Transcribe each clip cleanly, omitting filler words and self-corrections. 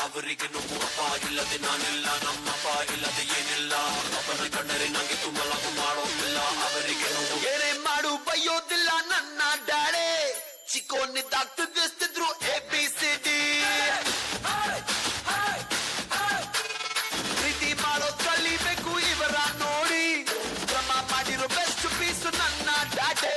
ಅವರಿಗೆ ನೋವು ಅಪ್ಪ ಇಲ್ಲದೆ ನಾನಿಲ್ಲ, ನಮ್ಮಪ್ಪ ಇಲ್ಲದೆ ಏನಿಲ್ಲ, ಅಪ್ಪನ ಕಂಡರೆ ನಂಗೆ ತುಂಬಲಾಗು ಮಾಡೋದಿಲ್ಲ, ಅವರಿಗೆ ನೋವು ಏನೇ ಮಾಡು ಬೈಯೋದಿಲ್ಲ ನನ್ನ ಡ್ಯಾಡೆ, ಚಿಕ್ಕೋನಿದ್ದಾಗ ತಿದ್ದಿಸ್ತಿದ್ರು ABCD, ಪ್ರೀತಿ ಮಾಡೋದ್ ಕಲಿಬೇಕು ಇವರ ನೋಡಿ, ಕ್ರಮ ಮಾಡಿರೋ ಬೆಸ್ಟ್ ಪೀಸು ನನ್ನ ಡ್ಯಾಡೆ,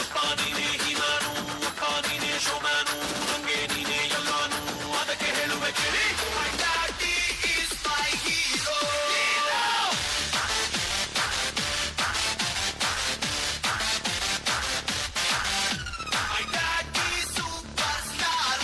ಅಪ್ಪ ನೀನೇ ಹೀನಾನು, ಅಪ್ಪ ನೀನೇ ಶೋಮ್ಯಾನು, ನಂಗೆ ನೀನೇ ಎಲ್ಲಾನು, ಅದಕ್ಕೆ ಹೇಳುವೆ ಕೇಳಿ My daddy is my hero. My daddy superstar.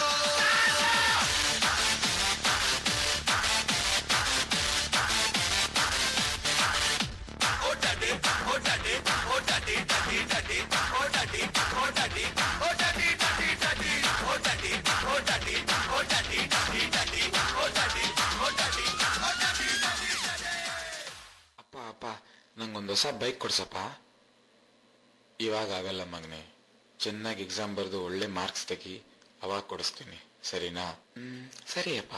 Oh daddy, oh daddy, oh daddy, daddy, daddy, oh daddy, oh daddy, oh daddy, daddy, daddy, oh daddy, oh daddy, oh daddy, daddy, daddy, oh daddy, oh daddy, oh daddy, daddy, daddy. ಅಪ್ಪ ಅಪ್ಪ ನಂಗೊಂದು ಹೊಸ bike ಕೊಡ್ಸಪ್ಪ. ಇವಾಗ ಆಗಲ್ಲ ಮಗನೆ, ಚೆನ್ನಾಗಿ exam ಬರೆದು ಒಳ್ಳೆ marks ತೆಗಿ, ಅವಾಗ ಕೊಡಿಸ್ತೀನಿ, ಸರಿನಾ? ಸರಿ ಅಪ್ಪ.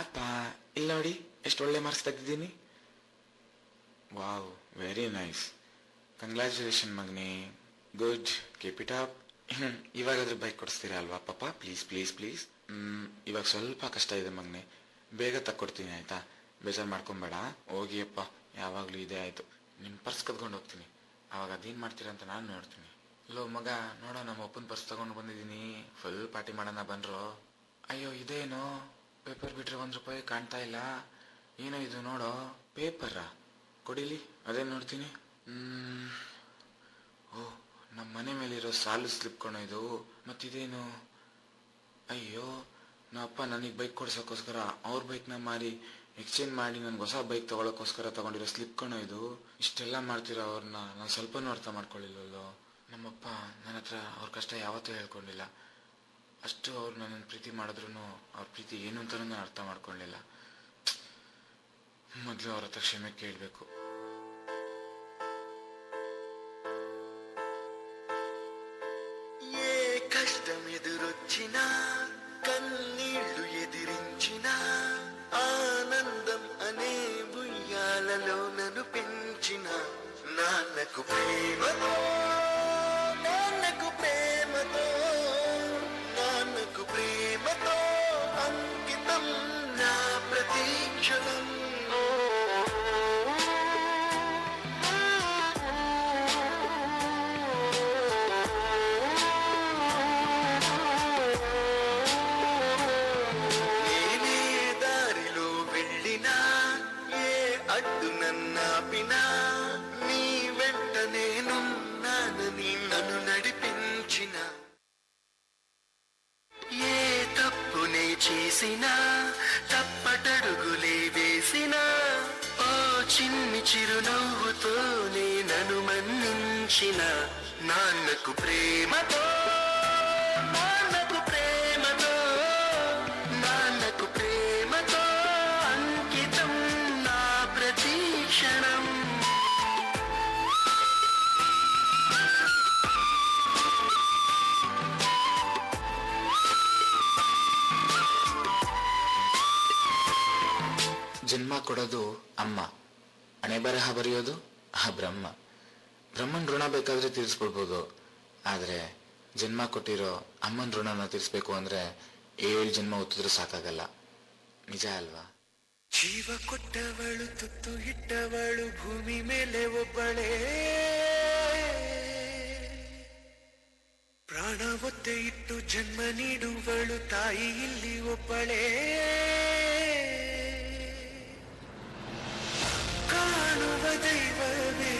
ಅಪ್ಪ ಇಲ್ಲಿ ನೋಡಿ ಎಷ್ಟು ಒಳ್ಳೆ ಮಾರ್ಕ್ಸ್ ತೆಗೆದಿದ್ದೀನಿ. ವಾವ್, ವೆರಿ ನೈಸ್, ಕಂಗ್ರ್ಯಾಚುಲೇಷನ್ ಮಗನೇ, ಗುಡ್, ಕೀಪ್ ಇಟ್ ಅಪ್. ಇವಾಗಾದ್ರೂ ಬೈಕ್ ಕೊಡಿಸ್ತೀರಾ ಅಲ್ವಾ ಪಾಪ? Please please please. ಇವಾಗ ಸ್ವಲ್ಪ ಕಷ್ಟ ಇದೆ ಮಗನೇ, ಬೇಗ ತಕ್ಕೊಡ್ತೀನಿ ಆಯ್ತಾ, ಬೇಜಾರು ಮಾಡ್ಕೊಬೇಡ. ಹೋಗಿ ಅಪ್ಪ, ಯಾವಾಗಲೂ ಇದೇ ಆಯ್ತು. ನಿಮ್ಮ ಪರ್ಸ್ ಕದ್ಕೊಂಡು ಹೋಗ್ತೀನಿ, ಅವಾಗ ಅದೇನು ಮಾಡ್ತೀರಾ ಅಂತ ನಾನು ನೋಡ್ತೀನಿ. ಲೋ ಮಗ, ನೋಡೋ ನಮ್ಮ ಅಪ್ಪನ ಪರ್ಸ್ ತಗೊಂಡು ಬಂದಿದ್ದೀನಿ, ಫುಲ್ ಪಾರ್ಟಿ ಮಾಡೋಣ ಬನ್ರೋ. ಅಯ್ಯೋ ಇದೇನೋ ಪೇಪರ್ ಬಿಟ್ರೆ ₹1 ಕಾಣ್ತಾ ಇಲ್ಲ, ಏನೋ ಇದು ನೋಡೋ, ಪೇಪರಾ? ಕೊಡಿಲಿ, ಅದೇ ನೋಡ್ತೀನಿ. ಓ, ನಮ್ಮ ಮನೆ ಮೇಲಿರೋ ಸಾಲು ಸ್ಲಿಪ್ ಕಣೋ ಇದು. ಮತ್ತಿದೇನು? ಅಯ್ಯೋ, ನಮ್ಮಪ್ಪ ನನಗೆ ಬೈಕ್ ಕೊಡ್ಸೋಕ್ಕೋಸ್ಕರ ಅವ್ರ ಬೈಕ್ನ ಮಾರಿ ಎಕ್ಸ್ಚೇಂಜ್ ಮಾಡಿ ನನ್ಗೆ ಹೊಸ ಬೈಕ್ ತಗೊಳಕ್ಕೋಸ್ಕರ ತಗೊಂಡಿರೋ ಸ್ಲಿಪ್ ಕಣೋ ಇದು. ಇಷ್ಟೆಲ್ಲ ಮಾಡ್ತಿರೋ ಅವ್ರನ್ನ ನಾನು ಸ್ವಲ್ಪನೂ ಅರ್ಥ ಮಾಡ್ಕೊಳ್ಳಿಲ್ಲಲ್ಲೋ. ನಮ್ಮಪ್ಪ ನನ್ನ ಹತ್ರ ಅವ್ರ ಕಷ್ಟ ಯಾವತ್ತೂ ಹೇಳ್ಕೊಂಡಿಲ್ಲ. ಅಷ್ಟು ಅವ್ರು ನನ್ನನ್ನು ಪ್ರೀತಿ ಮಾಡಿದ್ರು ಅವ್ರ ಪ್ರೀತಿ ಏನು ಅಂತ ನಾನು ಅರ್ಥ ಮಾಡ್ಕೊಳ್ಳಿಲ್ಲ. ಮೊದಲು ಅವ್ರ ಹತ್ರ ಕ್ಷಮೆ ಕೇಳಬೇಕು. ఏ కష్టం ఎదురొచ్చినా కన్నీళ్లు ఎదిరించిన ఆనందం అనే ఉయ్యాలలో నన్ను పెంచిన నాన్నకు ప్రేమతో నాన్నకు ప్రేమతో నాన్నకు ప్రేమతో అంకితం నా ప్రతీక్షణం. నేనే దారిలో వెళ్ళినా ఏ అడ్డు నన్నాపినా నీ వెంట నేనున్నానని నన్ను నడిపించిన ఏ తప్పునే చేసినా తప్పటడుగులే వేసినా ఓ చిన్ని చిరునవ్వుతోనే నన్ను మన్నించిన నాన్నకు ప్రేమతో నాన్నకు ప్రేమతో నాన్నకు ప్రేమతో అంకితం నా ప్రతీక్షణం. ಜನ್ಮ ಕೊಡೋದು ಅಮ್ಮ, ಹಣೆ ಬರಹ ಬರೆಯೋದು ಆ ಬ್ರಹ್ಮ. ಬ್ರಹ್ಮನ್ ಋಣ ಬೇಕಾದ್ರೆ ತೀರಿಸ್ಕೊಳ್ಬೋದು, ಆದ್ರೆ ಜನ್ಮ ಕೊಟ್ಟಿರೋ ಅಮ್ಮನ ಋಣನ ತೀರಿಸ್ಬೇಕು ಅಂದ್ರೆ 7 ಜನ್ಮ ಹೊತ್ತಿದ್ರು ಸಾಕಾಗಲ್ಲ. ನಿಜ ಅಲ್ವಾ? ಜೀವ ಕೊಟ್ಟವಳು ತುತ್ತು ಇಟ್ಟವಳು ಭೂಮಿ ಮೇಲೆ ಒಬ್ಬಳೇ, ಪ್ರಾಣ ಒತ್ತೆ ಇಟ್ಟು ಜನ್ಮ ನೀಡುವಳು ತಾಯಿ ಇಲ್ಲಿ ಒಬ್ಬಳೇ. ಕಾಣುವ ದೈವವೇ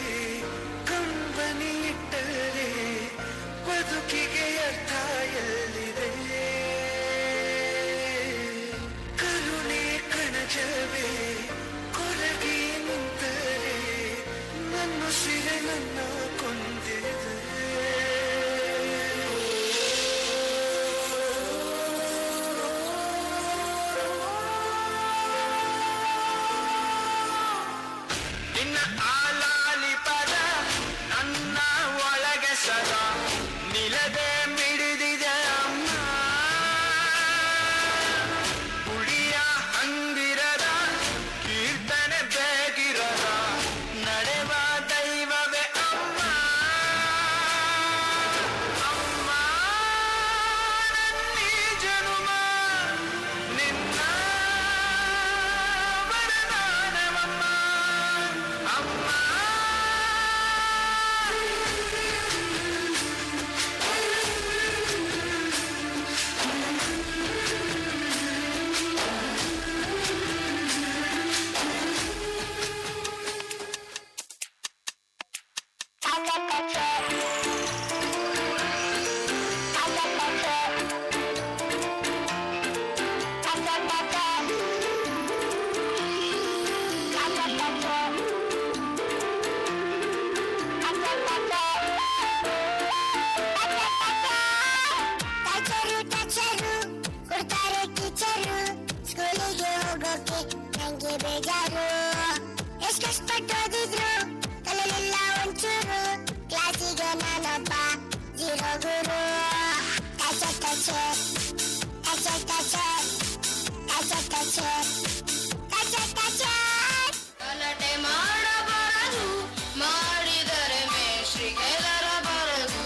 ಕಂಬನಿ ಇಟ್ಟರೆ ಬದುಕಿಗೆ ಅರ್ಥ ಎಲ್ಲಿದೆ. ಕಲ ಟಾರ್ಚರು ಟಾರ್ಚರು ಕೊಡ್ತಾರೆ ಟೀಚರು ಸ್ಕೂಲಿಗೆ ಹೋಗೋಕೆ ನಂಗೆ ಬೇಜಾರು ಎಷ್ಟು ಕಷ್ಟಪಟ್ಟು ಓದಿದ್ರು ಕಲಲೆಲ್ಲ ಒಂಚೂರು ಕ್ಲಾಸಿಗೆ ನಾನೊಬ್ಬ ಜೀರೋ ಗುರು ಟಚರ್ ಟಚರ್ ಟಚರ್ ಟಚರ್ ಟಚರ್ ಟಚರ್ ಟಚರ್ ಟಚರ್ ಗಲಾಟೆ ಮಾಡಬಾರದು ಮಾಡಿದರೆ ಮೇಷ್ಟ್ರಿಗೆ ಬರಬಾರದು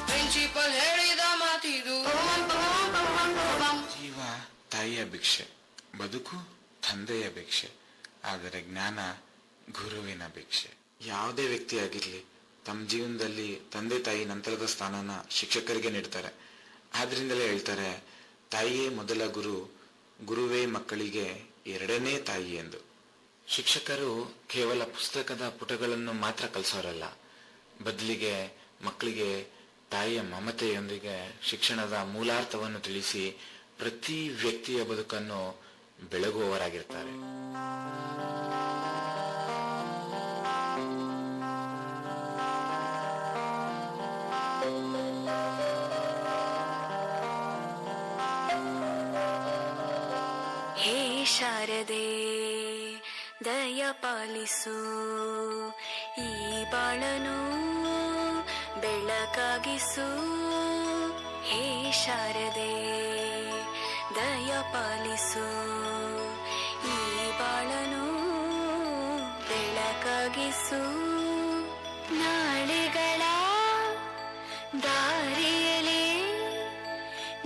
ಪ್ರಿನ್ಸಿಪಲ್ ಹೇಳಿದ ಮಾತಿದು ಜೀವ ತಾಯಿಯ ಭಿಕ್ಷೆ, ಬದುಕು ತಂದೆಯ ಭಿಕ್ಷೆ, ಆದರೆ ಜ್ಞಾನ ಗುರುವಿನ ಭಿಕ್ಷೆ. ಯಾವುದೇ ವ್ಯಕ್ತಿ ಆಗಿರ್ಲಿ ತಮ್ಮ ಜೀವನದಲ್ಲಿ ತಂದೆ ತಾಯಿ ನಂತರದ ಸ್ಥಾನನ ಶಿಕ್ಷಕರಿಗೆ ನೀಡ್ತಾರೆ. ಆದ್ರಿಂದಲೇ ಹೇಳ್ತಾರೆ ತಾಯಿಯೇ ಮೊದಲ ಗುರು, ಗುರುವೇ ಮಕ್ಕಳಿಗೆ ಎರಡನೇ ತಾಯಿ ಎಂದು. ಶಿಕ್ಷಕರು ಕೇವಲ ಪುಸ್ತಕದ ಪುಟಗಳನ್ನು ಮಾತ್ರ ಕಲಿಸೋರಲ್ಲ, ಬದಲಿಗೆ ಮಕ್ಕಳಿಗೆ ತಾಯಿಯ ಮಮತೆಯೊಂದಿಗೆ ಶಿಕ್ಷಣದ ಮೂಲಾರ್ಥವನ್ನು ತಿಳಿಸಿ ಪ್ರತಿ ವ್ಯಕ್ತಿಯ ಬದುಕನ್ನು ಬೆಳಗುವವರಾಗಿರ್ತಾರೆ. ಹೇ ಶಾರದೆ ದಯ ಪಾಲಿಸು ಈ ಬಾಳನು ಬೆಳಕಾಗಿಸು. ಹೇ ಶಾರದೆ ದಯ ಪಾಲಿಸು ಈ ಬಾಳನು ಬೆಳಕಾಗಿಸು. ನಾಳೆಗಳ ದಾರಿಯಲಿ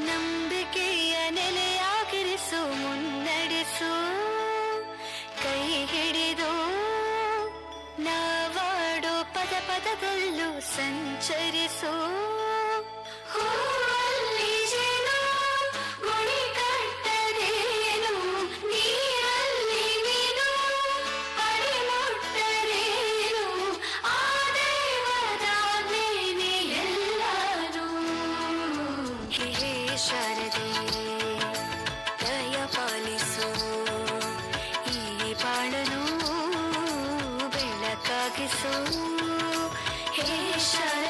ನಂಬಿಕೆಯ ನೆಲೆಯಾಗಿರಿಸು, ಮುನ್ನಡೆಸು ಕೈ ಹಿಡಿದು ನಾವಾಡೋ ಪದ ಪದದಲ್ಲೂ ಸಂಚರಿಸು. ಹೂವಲ್ಲಿ ಜೇನು ಗುಡಿ ಕಟ್ಟರೇನು, ನೀರಲ್ಲಿ ಮೀನು ಪಡಿ ಮುಟ್ಟರೇನು, ಆ ದೇವರಾಜ್ಞೆನೇ ಎಲ್ಲರೂ. ಹೇ ಶಾರದೆ ದಯ ಪಾಲಿಸು ಈ ಬಾಳನು ಬೆಳಕಾಗಿಸು. ಹೇ ಶಾರದೆ